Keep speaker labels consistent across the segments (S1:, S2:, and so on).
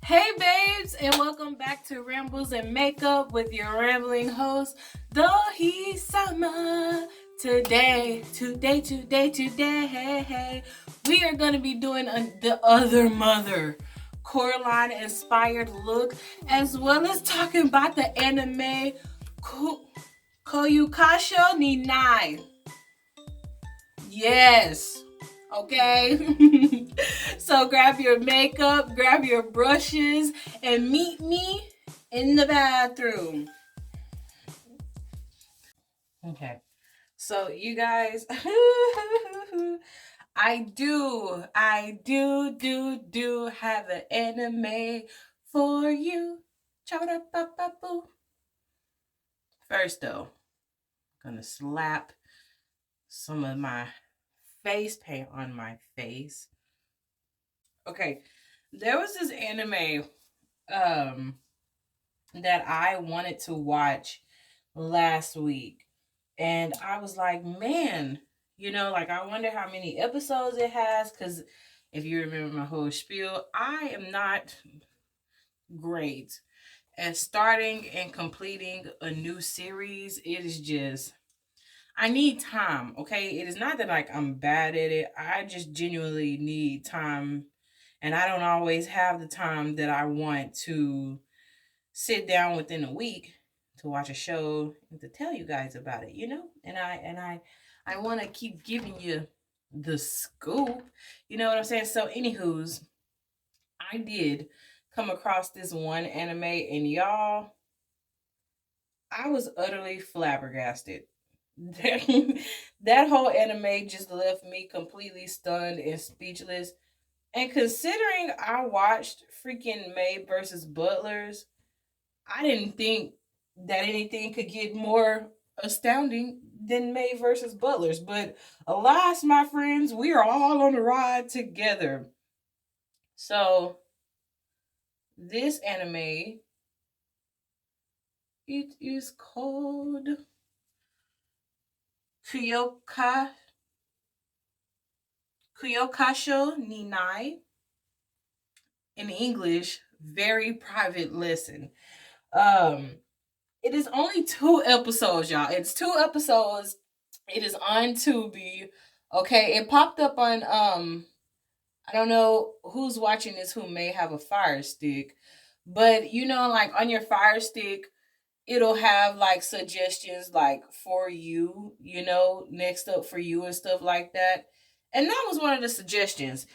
S1: Hey babes, and welcome back to Rambles and Makeup with your rambling host, DohiSama. Today, we are going to be doing the other mother Coraline inspired look, as well as talking about the anime Kyoukasho Ni Nai. Yes. Okay. So grab your makeup, grab your brushes, and meet me in the bathroom. Okay. So you guys, I do have an anime for you. Cha-da-ba-ba-boo. First though, I'm gonna slap some of my face paint on my face. Okay, there was this anime um that I wanted to watch last week, and I was like, man, like I wonder how many episodes it has, because if you remember my whole spiel, I am not great at starting and completing a new series. It is just, I need time. Okay, it is not that like I'm bad at it, I just genuinely need time, and I don't always have the time that I want to sit down within a week to watch a show and to tell you guys about it. And I want to keep giving you the scoop. You know what I'm saying? So anywho's, I did come across this one anime, and y'all, I was utterly flabbergasted. That whole anime just left me completely stunned and speechless. And considering I watched freaking Maid versus Butlers, I didn't think that anything could get more astounding than Maid versus Butlers. But alas, my friends, we are all on the ride together. So this anime, it is called Kyoka Kyoukasho Ni Nai. In English, very private lesson. Um, it is only 2 episodes, y'all. It's 2 episodes. It is on Tubi. Okay, it popped up on I don't know who's watching this who may have a Fire Stick, but like on your Fire Stick, it'll have like suggestions like for you, next up for you and stuff like that. And that was one of the suggestions.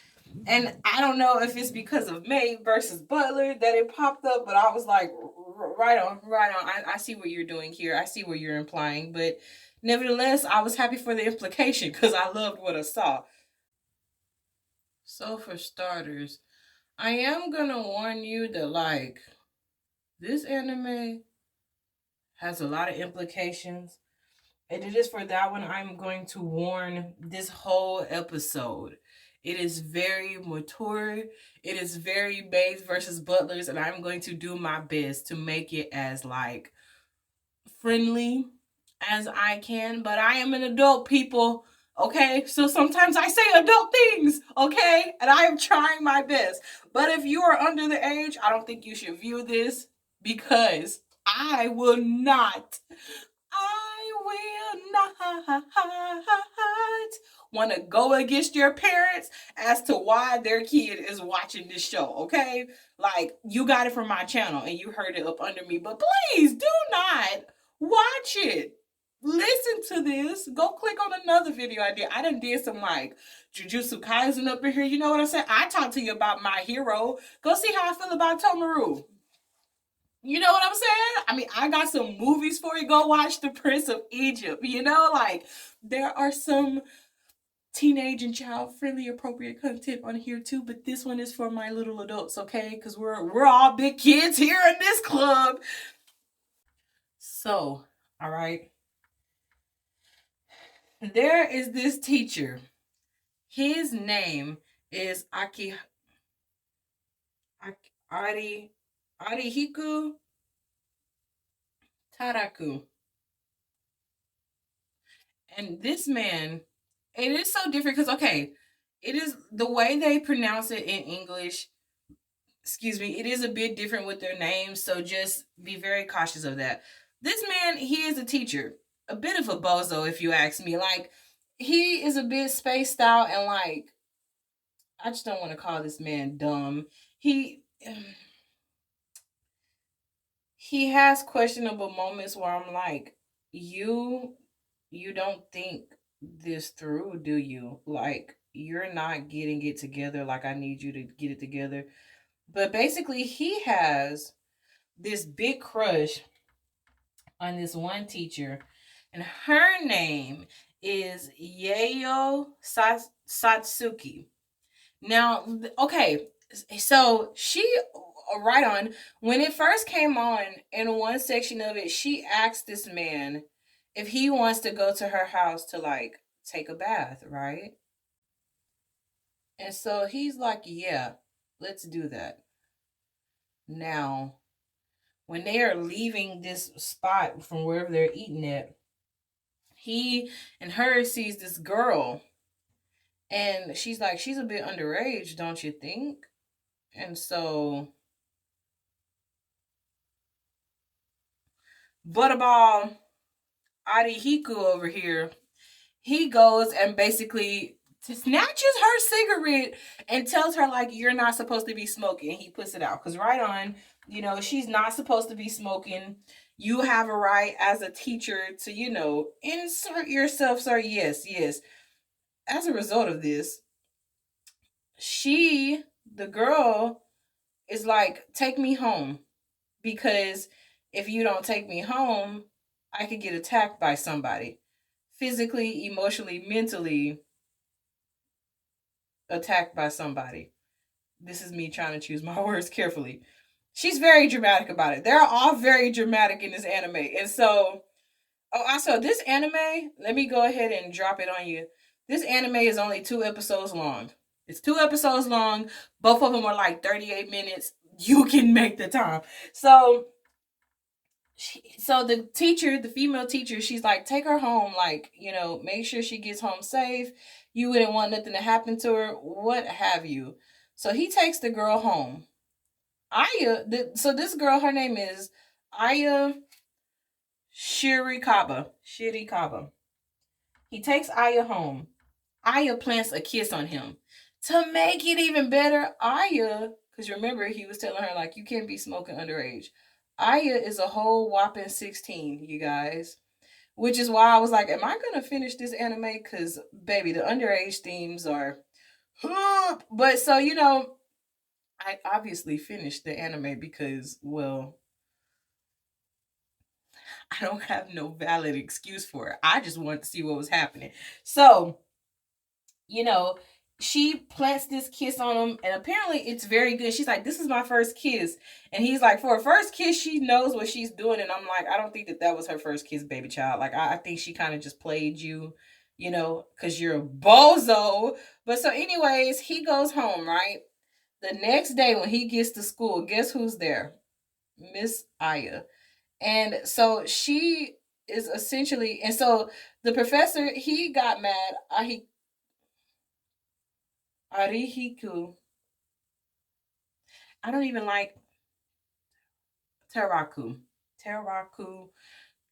S1: And I don't know if it's because of Maid versus Butler that it popped up, but I was like, right on, right on. I see what you're doing here. I see what you're implying. But nevertheless, I was happy for the implication because I loved what I saw. So, for starters, I am going to warn you that, like, this anime has a lot of implications. And it is for that one I'm going to warn this whole episode. It is very mature. It is very Babes versus Butlers, and I'm going to do my best to make it as like friendly as I can. But I am an adult, people. Okay, so sometimes I say adult things, okay, and I am trying my best. But if you are under the age, I don't think you should view this because I will not. I will not want to go against your parents as to why their kid is watching this show, okay? Like, you got it from my channel and you heard it up under me, but please do not watch it. Listen to this. Go click on another video I did. I done did some like Jujutsu Kaisen up in here. You know what I'm saying? I talked to you about my hero. Go see how I feel about Tomaru. You know what I'm saying? I mean, I got some movies for you. Go watch The Prince of Egypt. Like there are some teenage and child friendly appropriate content on here too, but this one is for my little adults, okay? Because we're all big kids here in this club. So, all right. There is this teacher. His name is Ari Arihiku Tairaku. And this man, it is so different because, okay, it is the way they pronounce it in English excuse me, it is a bit different with their names, so just be very cautious of that. This man, he is a teacher, a bit of a bozo, if you ask me. Like, he is a bit spaced out, and like, I just don't want to call this man dumb. He he has questionable moments where I'm like, you you don't think this through, do you? Like, you're not getting it together like I need you to get it together. But basically, he has this big crush on this one teacher, and her name is Satsuki. Now, okay, so she, right on, when it first came on, in one section of it, she asked this man if he wants to go to her house to like take a bath, right? And so he's like, yeah, let's do that. Now, when they are leaving this spot from wherever they're eating at, he and her sees this girl, and she's like, she's a bit underage, don't you think? And so Butterball Arihiku over here, he goes and basically snatches her cigarette and tells her like, you're not supposed to be smoking. And he puts it out because right on, she's not supposed to be smoking. You have a right as a teacher to, insert yourself, sir. Yes, yes. As a result of this, the girl, is like, take me home, because if you don't take me home, I could get attacked by somebody, physically, emotionally, mentally attacked by somebody. This is me trying to choose my words carefully. She's very dramatic about it. They're all very dramatic in this anime. And so, also, this anime, let me go ahead and drop it on you. This anime is only 2 episodes long. It's 2 episodes long. Both of them are like 38 minutes. You can make the time. So, so the teacher, the female teacher, she's like, take her home, like, make sure she gets home safe. You wouldn't want nothing to happen to her, what have you. So he takes the girl home. So this girl, her name is Aya Shirikaba. He takes Aya home. Aya plants a kiss on him. To make it even better, Aya, because remember, he was telling her, like, you can't be smoking underage. Aya is a whole whopping 16, you guys. Which is why I was like, am I going to finish this anime? Because, baby, the underage themes are... But so, I obviously finished the anime because, well, I don't have no valid excuse for it. I just wanted to see what was happening. So, you know, she plants this kiss on him, and apparently it's very good. She's like, this is my first kiss. And he's like, for a first kiss, she knows what she's doing. And I'm like, I don't think that was her first kiss, baby child. Like, I think she kind of just played you, because you're a bozo. But so, anyways, he goes home, right? The next day when he gets to school, guess who's there? Miss Aya. And so she is essentially, and so the professor, he got mad. Arihiku. I don't even like Tairaku. Tairaku,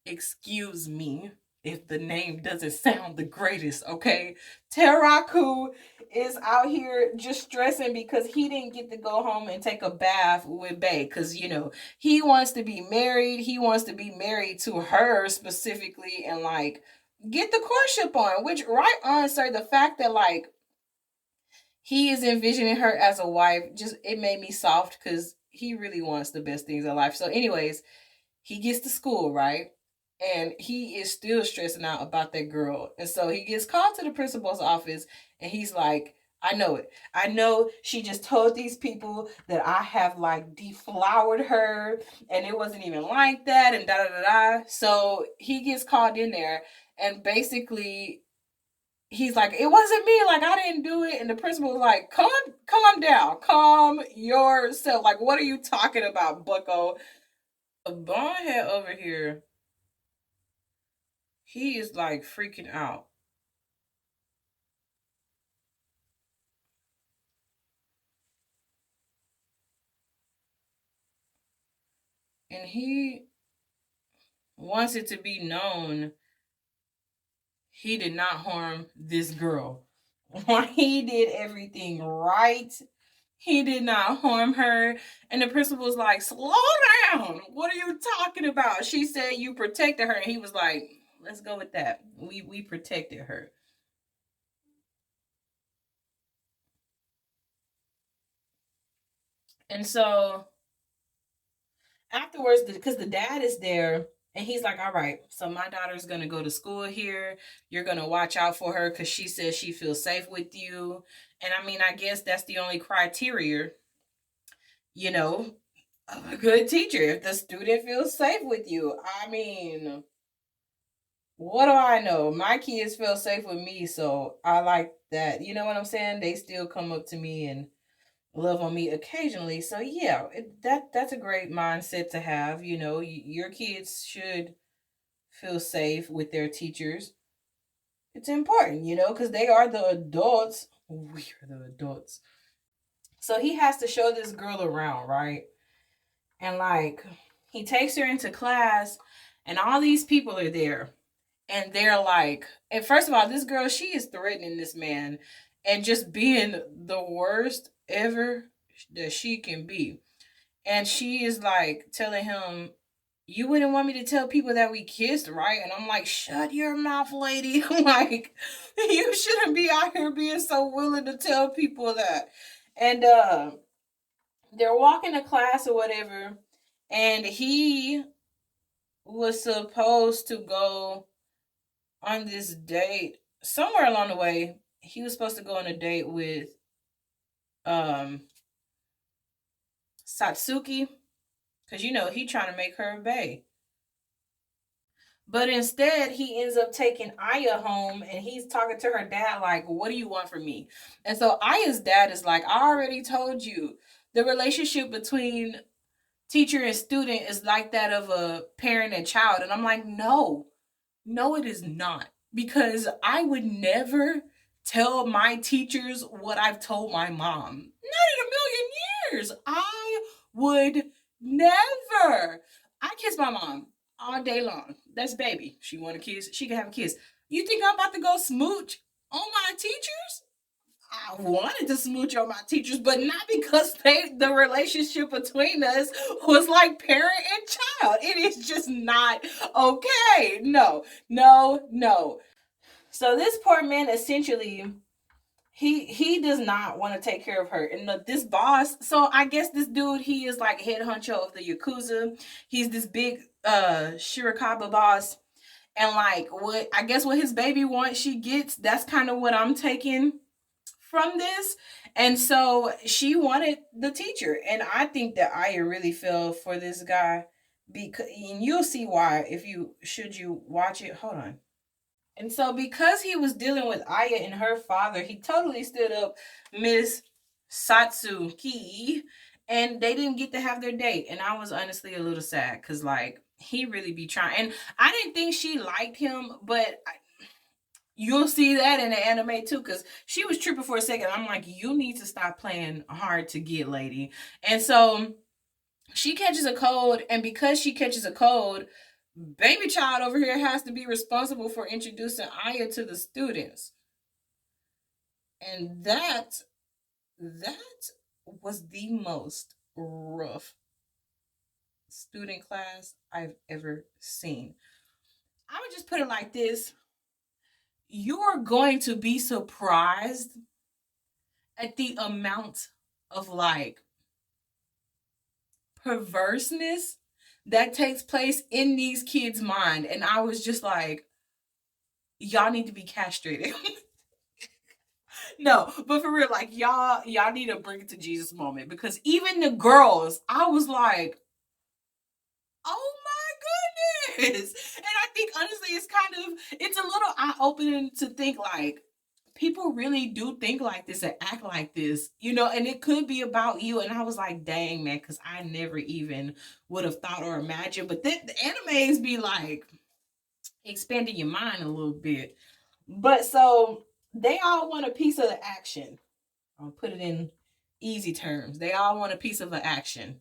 S1: excuse me if the name doesn't sound the greatest, okay? Tairaku is out here just stressing because he didn't get to go home and take a bath with Bae. Because, he wants to be married. He wants to be married to her specifically and, like, get the courtship on. Which, right on, sir, the fact that, like, he is envisioning her as a wife, just it made me soft because he really wants the best things in life. So, anyways, he gets to school, right? And he is still stressing out about that girl. And so he gets called to the principal's office, and he's like, I know it. I know she just told these people that I have like deflowered her and it wasn't even like that and da da da da. So he gets called in there, and basically he's like, it wasn't me, like I didn't do it. And the principal was like, calm down, calm yourself. Like, what are you talking about, Bucko? A bonehead over here, he is like freaking out. And he wants it to be known he did not harm this girl. He did everything right. He did not harm her. And the principal was like, slow down. What are you talking about? She said you protected her. And he was like, let's go with that. We protected her. And so afterwards, because the dad is there, and he's like, all right, so my daughter's going to go to school here. You're going to watch out for her because she says she feels safe with you. And I mean, I guess that's the only criteria, you know, of a good teacher. If the student feels safe with you. I mean, what do I know? My kids feel safe with me, so I like that. You know what I'm saying? They still come up to me and love on me occasionally. So yeah, that's a great mindset to have. You know, your kids should feel safe with their teachers. It's important, you know, because they are the adults. We are the adults. So he has to show this girl around, right? And like, he takes her into class, and all these people are there. And they're like, and first of all, this girl, she is threatening this man and just being the worst ever that she can be. And she is like telling him, you wouldn't want me to tell people that we kissed, right? And I'm like, shut your mouth, lady. Like, you shouldn't be out here being so willing to tell people that. And they're walking to class or whatever. And he was supposed to go on this date. Somewhere along the way, he was supposed to go on a date with um Satsuki. Cause you know he trying to make her a bae. But instead, he ends up taking Aya home and he's talking to her dad, like, what do you want from me? And so Aya's dad is like, I already told you the relationship between teacher and student is like that of a parent and child. And I'm like, no, no, it is not. Because I would never tell my teachers what I've told my mom. Not in a million years. I would never. I kiss my mom all day long. That's baby. She want a kiss. She can have a kiss. You think I'm about to go smooch on my teachers? I wanted to smooch on my teachers, but not because the relationship between us was like parent and child. It is just not okay. No, no, no. So this poor man essentially he does not want to take care of her. And this boss, so I guess this dude, he is like head honcho of the Yakuza. He's this big Shirakawa boss. And like what I guess what his baby wants, she gets. That's kind of what I'm taking from this. And so she wanted the teacher. And I think that Aya really fell for this guy. Because and you'll see why if you should you watch it. Hold on. And so because he was dealing with Aya and her father, he totally stood up Miss Satsuki and they didn't get to have their date. And I was honestly a little sad because like he really be trying. And I didn't think she liked him, but you'll see that in the anime too, because she was tripping for a second. I'm like, you need to stop playing hard to get, lady. And so she catches a cold, and because she catches a cold, baby child over here has to be responsible for introducing Aya to the students. And that was the most rough student class I've ever seen. I would just put it like this. You're going to be surprised at the amount of like perverseness that takes place in these kids' mind. And I was just like, y'all need to be castrated. No, but for real, like y'all need to bring it to Jesus moment because even the girls, I was like, oh my goodness. And I think honestly it's a little eye-opening to think like people really do think like this and act like this, you know, and it could be about you. And I was like, dang, man, because I never even would have thought or imagined. But then the animes be like expanding your mind a little bit. But so they all want a piece of the action. I'll put it in easy terms. They all want a piece of the action.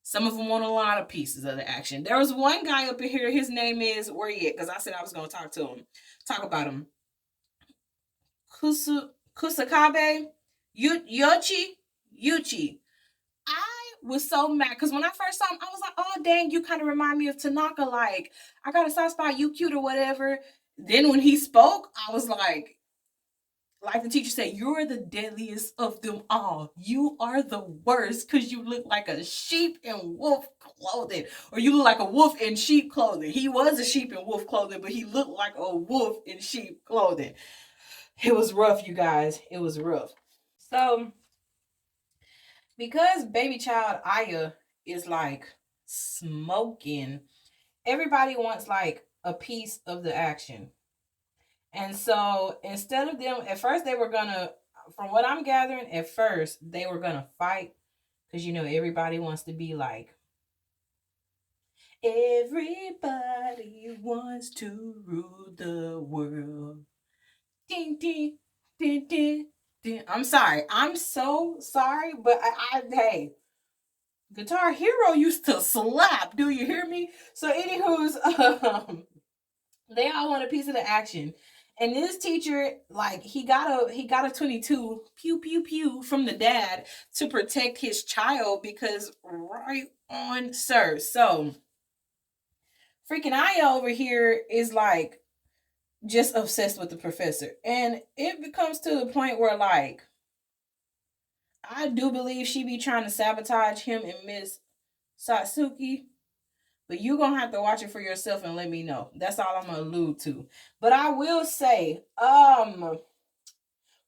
S1: Some of them want a lot of pieces of the action. There was one guy up in here. His name is, where he at? Because I said I was going to talk about him. Kusakabe Yuchi. I was so mad because when I first saw him, I was like, oh, dang, you kind of remind me of Tanaka. Like, I got a soft spot, you cute or whatever. Then when he spoke, I was like the teacher said, you're the deadliest of them all. You are the worst because you look like a sheep in wolf clothing. Or you look like a wolf in sheep clothing. He was a sheep in wolf clothing, but he looked like a wolf in sheep clothing. It was rough, you guys. It was rough. So, because baby child Aya is like smoking, everybody wants like a piece of the action. And so instead of them, at first they were gonna, from what I'm gathering, at first they were gonna fight because you know everybody wants to be like, everybody wants to rule the world. Ding ding ding ding ding. I'm sorry. I'm so sorry, but hey, Guitar Hero used to slap. Do you hear me? So, anywho's, they all want a piece of the action. And this teacher, like, he got a 22 pew pew pew from the dad to protect his child because right on, sir. So freaking Aya over here is like just obsessed with the professor. And it becomes to the point where like I do believe she be trying to sabotage him and Miss Satsuki. But you're going to have to watch it for yourself and let me know. That's all I'm going to allude to. But I will say, for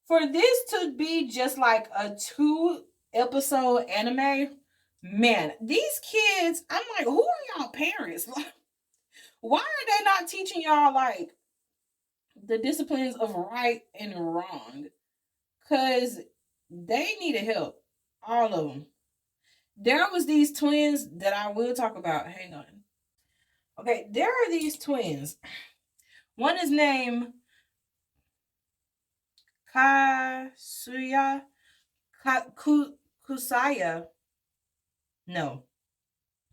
S1: this to be just like a 2-episode anime, man, these kids, I'm like, who are y'all parents? Why are they not teaching y'all like the disciplines of right and wrong? Because they needed help. All of them. There was these twins that I will talk about. Hang on. Okay, there are these twins. One is named Kasuya Kusaya. No.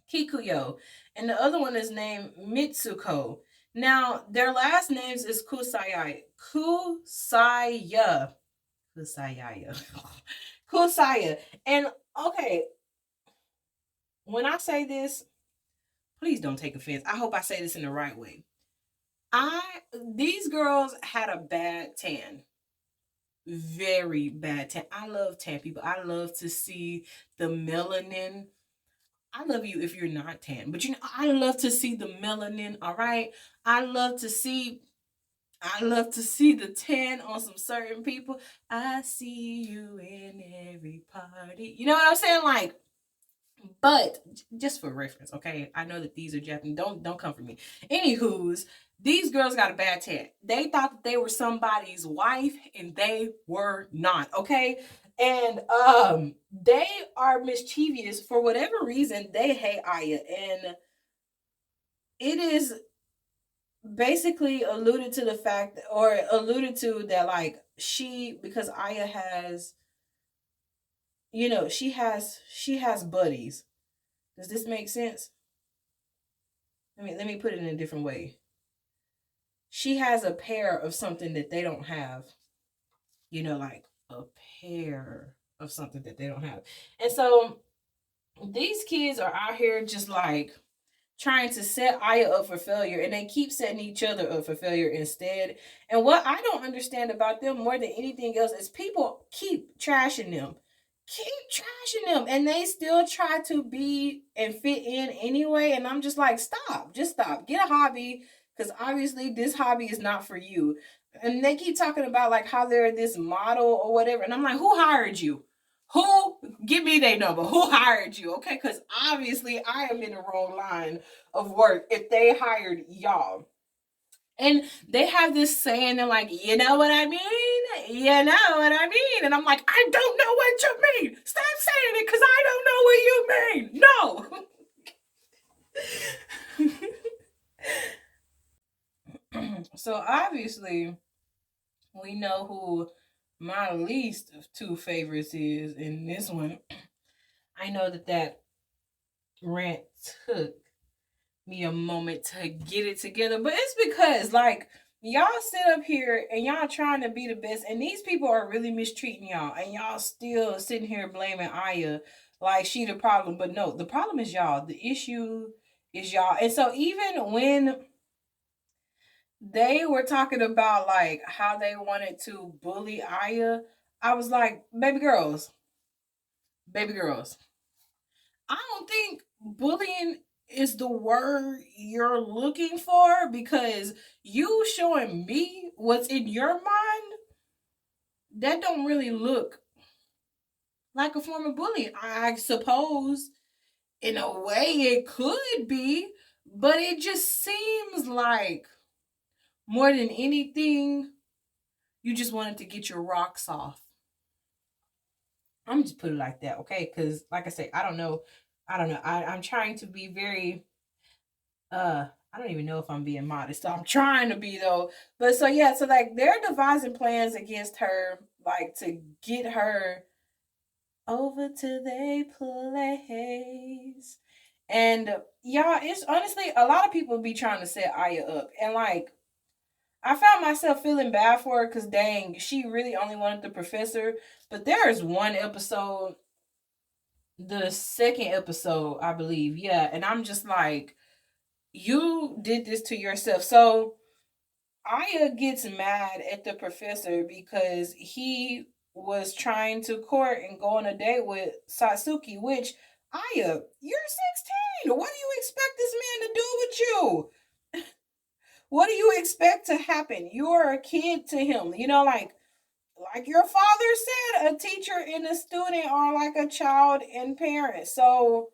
S1: Kikuyo. And the other one is named Mitsuko. Now, their last names is Kusaya. Kusaya. Kusaya. Kusaya. And okay, when I say this, please don't take offense. I hope I say this in the right way. These girls had a bad tan. Very bad tan. I love tan people. I love to see the melanin. I love you if you're not tan, but you know, I love to see the melanin, all right? I love to see the tan on some certain people. I see you in every party. You know what I'm saying? Like, but just for reference, okay? I know that these are Japanese. Don't come for me. Anywho's, these girls got a bad tan. They thought that they were somebody's wife, and they were not, okay? And they are mischievous for whatever reason. They hate Aya, and it is basically alluded to the fact, or alluded to that, like because Aya has, you know, she has buddies. Does this make sense? Let me put it in a different way. She has a pair of something that they don't have. You know, like a pair of something that they don't have. And so these kids are out here just like trying to set Aya up for failure, and they keep setting each other up for failure instead. And what I don't understand about them more than anything else is people keep trashing them. Keep trashing them, and they still try to be and fit in anyway. And I'm just like, stop, just stop. Get a hobby, because obviously this hobby is not for you. And they keep talking about like how they're this model or whatever. And I'm like, who hired you? Who? Give me their number. Who hired you? Okay, because obviously I am in the wrong line of work if they hired y'all. And they have this saying, they're like, you know what I mean? You know what I mean? And I'm like, I don't know what you mean. Stop saying it because I don't know what you mean. No. So obviously, we know who my least of two favorites is in this one. I know that rant took me a moment to get it together. But it's because, like, y'all sit up here and y'all trying to be the best, and these people are really mistreating y'all, and y'all still sitting here blaming Aya like she the problem. But no, the problem is y'all. The issue is y'all. And so even when they were talking about like how they wanted to bully Aya, I was like, baby girls, I don't think bullying is the word you're looking for, because you showing me what's in your mind, that don't really look like a form of bullying. I suppose in a way it could be, but it just seems like more than anything, you just wanted to get your rocks off. I'm just put it like that, okay? Because like I say, I don't know. I'm trying to be very I don't even know if I'm being modest. So I'm trying to be though. But so yeah, so like they're devising plans against her, like to get her over to their place. And y'all, it's honestly a lot of people be trying to set Aya up. And like I found myself feeling bad for her because dang, she really only wanted the professor. But there's one episode, the second episode, I believe, yeah, and I'm just like, you did this to yourself. So Aya gets mad at the professor because he was trying to court and go on a date with Satsuki, which Aya, you're 16. What do you expect this man to do with you? What do you expect to happen? You're a kid to him. You know, like your father said, a teacher and a student are like a child and parent. So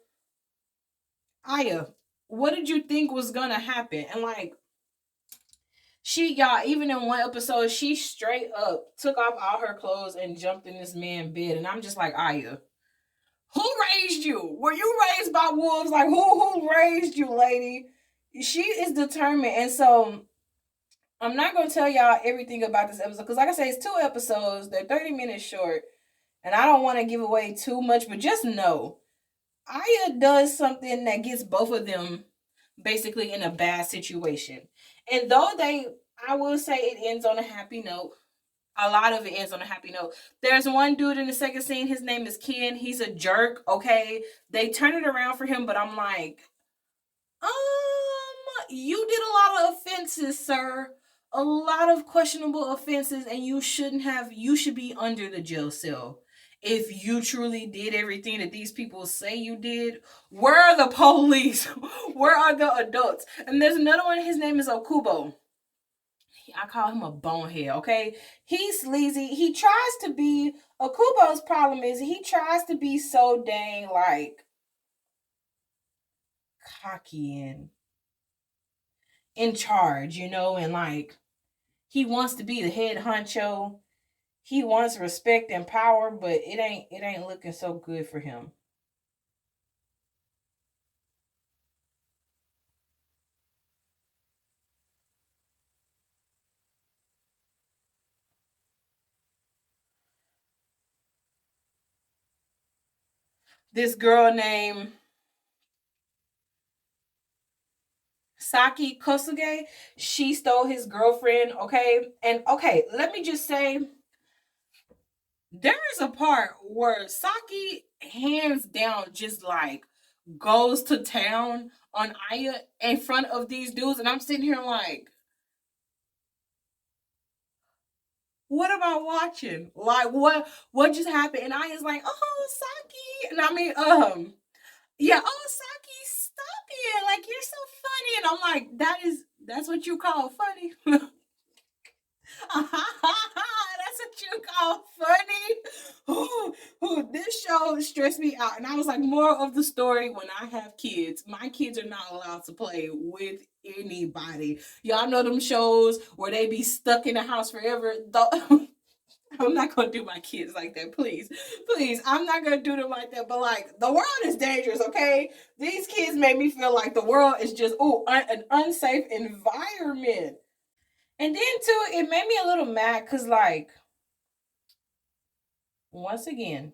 S1: Aya, what did you think was gonna happen? And like y'all, even in one episode, she straight up took off all her clothes and jumped in this man's bed. And I'm just like, Aya, who raised you? Were you raised by wolves? Like, who raised you, lady? She is determined. And so I'm not going to tell y'all everything about this episode because, like I say, it's 2 episodes. They're 30 minutes short. And I don't want to give away too much, but just know Aya does something that gets both of them basically in a bad situation. And though I will say it ends on a happy note. A lot of it ends on a happy note. There's one dude in the second scene. His name is Ken. He's a jerk. Okay, they turn it around for him, but I'm like, um, you did a lot of offenses, sir. A lot of questionable offenses, and you shouldn't have. You should be under the jail cell. If you truly did everything that these people say you did, where are the police? Where are the adults? And there's another one. His name is Okubo. I call him a bonehead, okay? He's sleazy. He tries to be. Okubo's problem is he tries to be so dang like cocky and in charge, you know, and like he wants to be the head honcho. He wants respect and power, but it ain't looking so good for him. This girl named Saki Kosuge, she stole his girlfriend, okay? And okay, let me just say there is a part where Saki hands down just like goes to town on Aya in front of these dudes, and I'm sitting here like, what am I watching? Like what just happened? And Aya's like, oh Saki, and I mean yeah, oh Saki, stop it! Like you're so funny, and I'm like, that's what you call funny. That's what you call funny. This show stressed me out, and I was like, more of the story when I have kids. My kids are not allowed to play with anybody. Y'all know them shows where they be stuck in the house forever. I'm not gonna do my kids like that, please, please. I'm not gonna do them like that. But like, the world is dangerous, okay? These kids made me feel like the world is just an unsafe environment. And then too, it made me a little mad because like once again,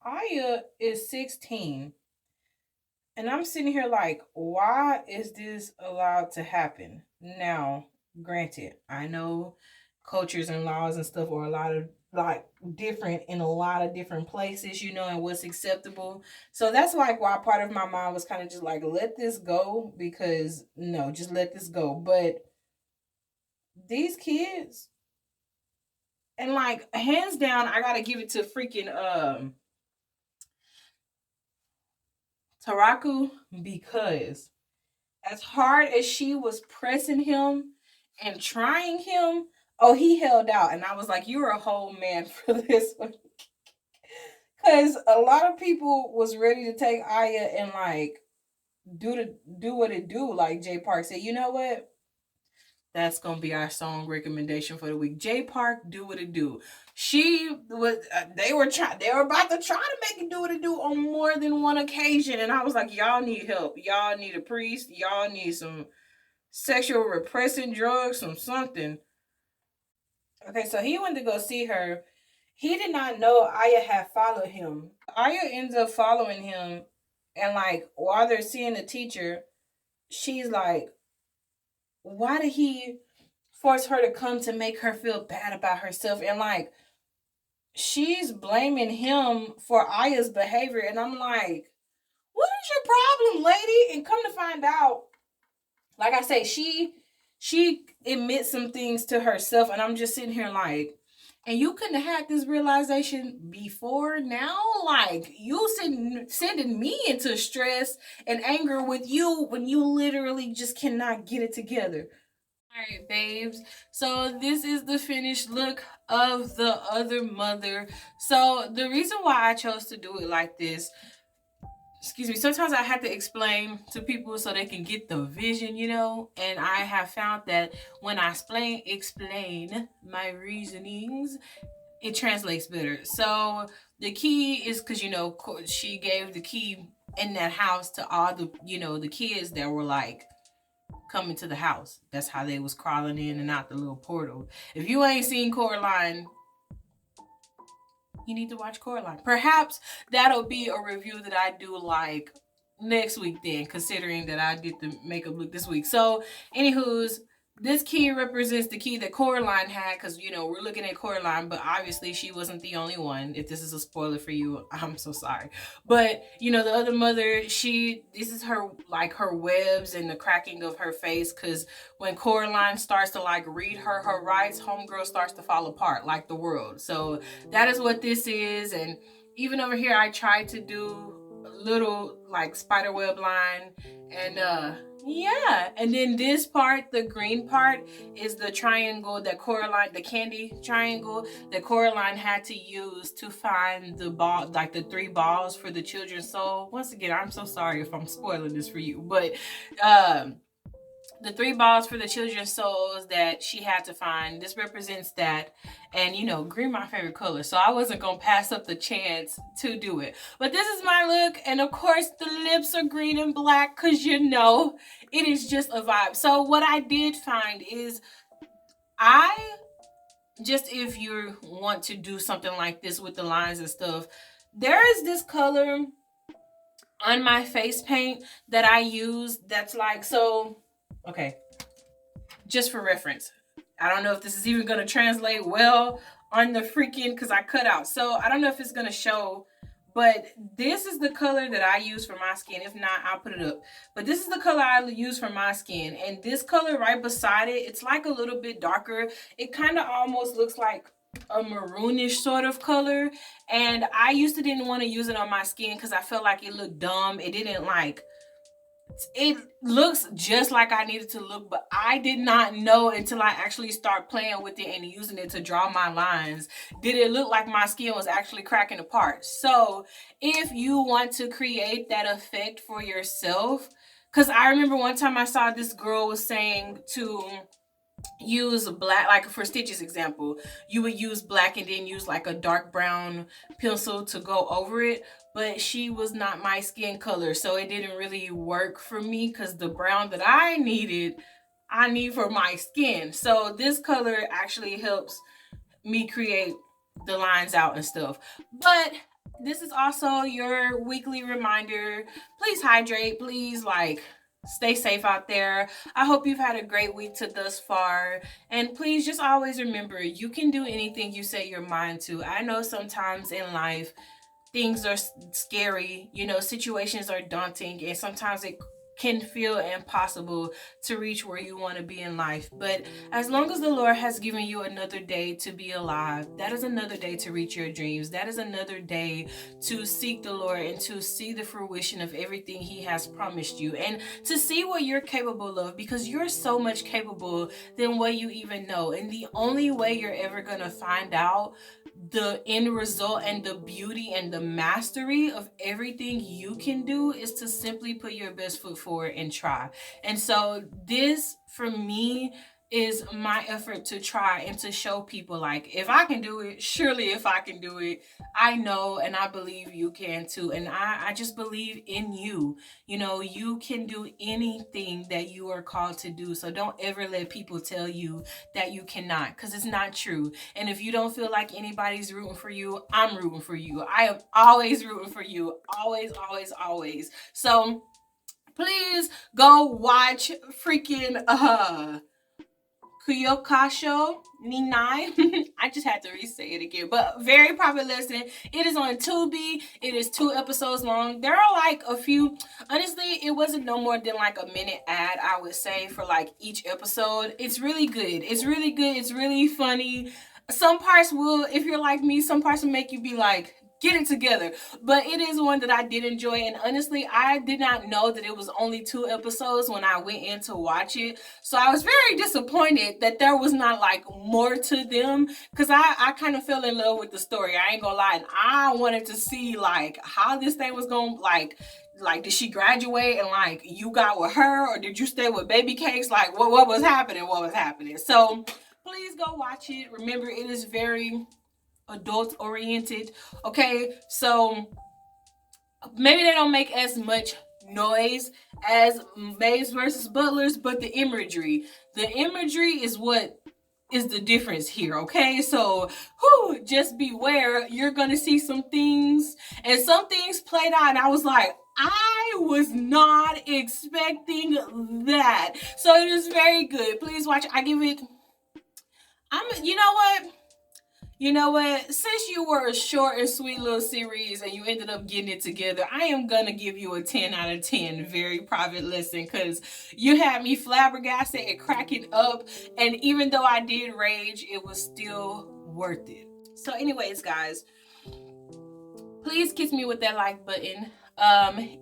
S1: Aya is 16. And I'm sitting here like, why is this allowed to happen? Now, granted, I know cultures and laws and stuff are a lot of like different in a lot of different places, you know, and what's acceptable. So that's like why part of my mind was kind of just like, let this go, because no, just let this go. But these kids, and like hands down, I gotta give it to freaking Tairaku, because as hard as she was pressing him and trying him, oh, he held out. And I was like, you're a whole man for this one. Because a lot of people was ready to take Aya and like do what it do. Like Jay Park said, you know what? That's gonna be our song recommendation for the week. Jay Park, do what it do. She was. They were trying. They were about to try to make it do what it do on more than one occasion, and I was like, y'all need help. Y'all need a priest. Y'all need some sexual repressing drugs, some something. Okay, so he went to go see her. He did not know Aya had followed him. Aya ends up following him, and like while they're seeing the teacher, she's like, why did he force her to come to make her feel bad about herself? And like she's blaming him for Aya's behavior, and I'm like, what is your problem, lady? And come to find out, like I say, she admits some things to herself, and I'm just sitting here like, and you couldn't have had this realization before now? Like, you sending me into stress and anger with you when you literally just cannot get it together. All right, babes. So this is the finished look of the other mother. So the reason why I chose to do it like this, excuse me, sometimes I have to explain to people so they can get the vision, you know. And I have found that when I explain my reasonings, it translates better. So the key is because, you know, she gave the key in that house to all the, you know, the kids that were like coming to the house. That's how they was crawling in and out the little portal. If you ain't seen Coraline, you need to watch Coraline. Perhaps that'll be a review that I do like next week then, considering that I did the makeup look this week. So, anywho's, this key represents the key that Coraline had, because, you know, we're looking at Coraline, but obviously she wasn't the only one. If this is a spoiler for you, I'm so sorry. But, you know, the other mother, this is her, like, her webs and the cracking of her face, because when Coraline starts to, like, read her rights, homegirl starts to fall apart, like the world. So that is what this is. And even over here, I tried to do a little, like, spider web line, and yeah. And then this part, the green part, is the triangle that Coraline, the candy triangle that Coraline had to use to find the ball, like the 3 balls for the children's soul. Once again, I'm so sorry if I'm spoiling this for you, but the 3 balls for the children's souls that she had to find. This represents that. And, you know, green my favorite color, so I wasn't going to pass up the chance to do it. But this is my look. And, of course, the lips are green and black because, you know, it is just a vibe. So what I did find is if you want to do something like this with the lines and stuff, there is this color on my face paint that I use that's like, so... Okay, just for reference, I don't know if this is even going to translate well on the freaking, because I cut out. So I don't know if it's going to show, but this is the color that I use for my skin. If not, I'll put it up. But this is the color I use for my skin. And this color right beside it, it's like a little bit darker. It kind of almost looks like a maroonish sort of color. And I used to didn't want to use it on my skin because I felt like it looked dumb. It didn't like... It looks just like I needed to look, but I did not know until I actually start playing with it and using it to draw my lines, did it look like my skin was actually cracking apart. So if you want to create that effect for yourself, because I remember one time I saw this girl was saying to use black, like for Stitch's example, you would use black and then use like a dark brown pencil to go over it, but she was not my skin color, so it didn't really work for me because the brown that I need for my skin. So this color actually helps me create the lines out and stuff. But this is also your weekly reminder. Please hydrate. Please, like, stay safe out there. I hope you've had a great week to thus far. And please just always remember, you can do anything you set your mind to. I know sometimes in life, things are scary, you know, situations are daunting, and sometimes it can feel impossible to reach where you want to be in life. But as long as the Lord has given you another day to be alive, that is another day to reach your dreams. That is another day to seek the Lord and to see the fruition of everything He has promised you, and to see what you're capable of, because you're so much capable than what you even know. And the only way you're ever going to find out the end result and the beauty and the mastery of everything you can do is to simply put your best foot forward and try. And so this, for me, is my effort to try and to show people, like, if I can do it, surely if I can do it, I know and I believe you can too. And I just believe in you. You know, you can do anything that you are called to do. So don't ever let people tell you that you cannot, because it's not true. And if you don't feel like anybody's rooting for you, I'm rooting for you. I am always rooting for you. Always, always, always. So please go watch freaking Kyoukasho Ni Nai. I just had to re-say it again. But very private lesson. It is on Tubi. It is 2 episodes long. There are like a few. Honestly, it wasn't no more than like a minute ad, I would say, for like each episode. It's really good. It's really good. It's really funny. Some parts will, if you're like me, some parts will make you be like, get it together. But it is one that I did enjoy, and honestly, I did not know that it was only 2 episodes when I went in to watch it. So I was very disappointed that there was not like more to them, because I kind of fell in love with the story. I ain't gonna lie, and I wanted to see like how this thing was gonna like did she graduate and like you got with her, or did you stay with baby cakes? Like what was happening? So please go watch it. Remember, it is very adult oriented. Okay, so maybe they don't make as much noise as Maids versus Butlers, but the imagery is what is the difference here. Okay, so just beware. You're gonna see some things, and some things played out, and I was like, I was not expecting that. So it is very good. Please watch. I give it, you know what? Since you were a short and sweet little series and you ended up getting it together, I am going to give you a 10 out of 10 very private lesson, because you had me flabbergasted and cracking up. And even though I did rage, it was still worth it. So anyways, guys, please kiss me with that like button.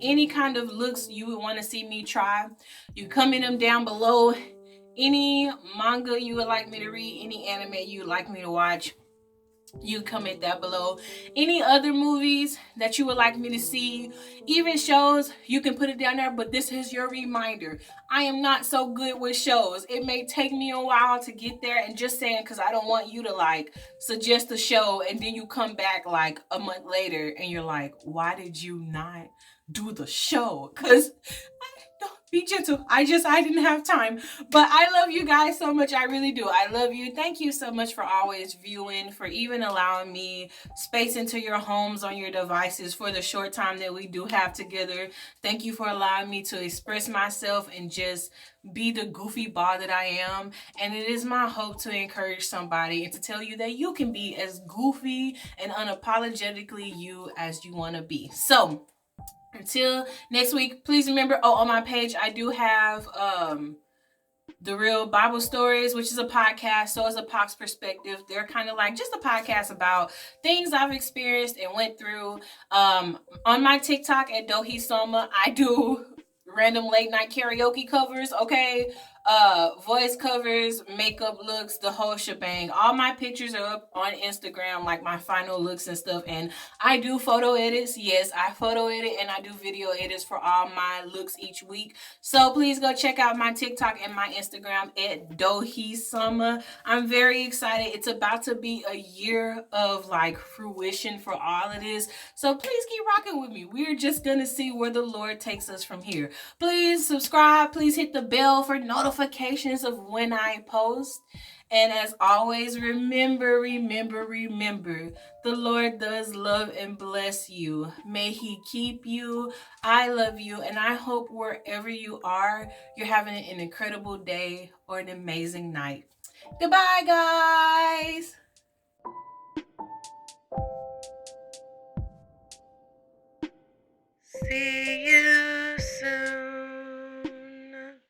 S1: Any kind of looks you would want to see me try, you comment them down below. Any manga you would like me to read, any anime you would like me to watch, you comment that below. Any other movies that you would like me to see, even shows, you can put it down there. But this is your reminder, I am not so good with shows. It may take me a while to get there, and just saying, because I don't want you to like suggest a show and then you come back like a month later and you're like, why did you not do the show? Because be gentle. I didn't have time. But I love you guys so much. I really do. I love you. Thank you so much for always viewing, for even allowing me space into your homes on your devices for the short time that we do have together. Thank you for allowing me to express myself and just be the goofy ball that I am. And it is my hope to encourage somebody and to tell you that you can be as goofy and unapologetically you as you want to be. So until next week, please remember, on my page, I do have The Real Bible Stories, which is a podcast. So it's a Pox perspective. They're kind of like just a podcast about things I've experienced and went through. On my TikTok at DohiSama, I do random late night karaoke covers, okay? Voice covers, makeup looks, the whole shebang. All my pictures are up on Instagram, like my final looks and stuff. And I do photo edits. Yes, I photo edit and I do video edits for all my looks each week. So please go check out my TikTok and my Instagram at DohiSama. I'm very excited. It's about to be a year of like fruition for all of this. So please keep rocking with me. We're just gonna see where the Lord takes us from here. Please subscribe. Please hit the bell for notifications of when I post. And as always, remember, the Lord does love and bless you. May He keep you. I love you, and I hope wherever you are, you're having an incredible day or an amazing night. Goodbye, guys.
S2: See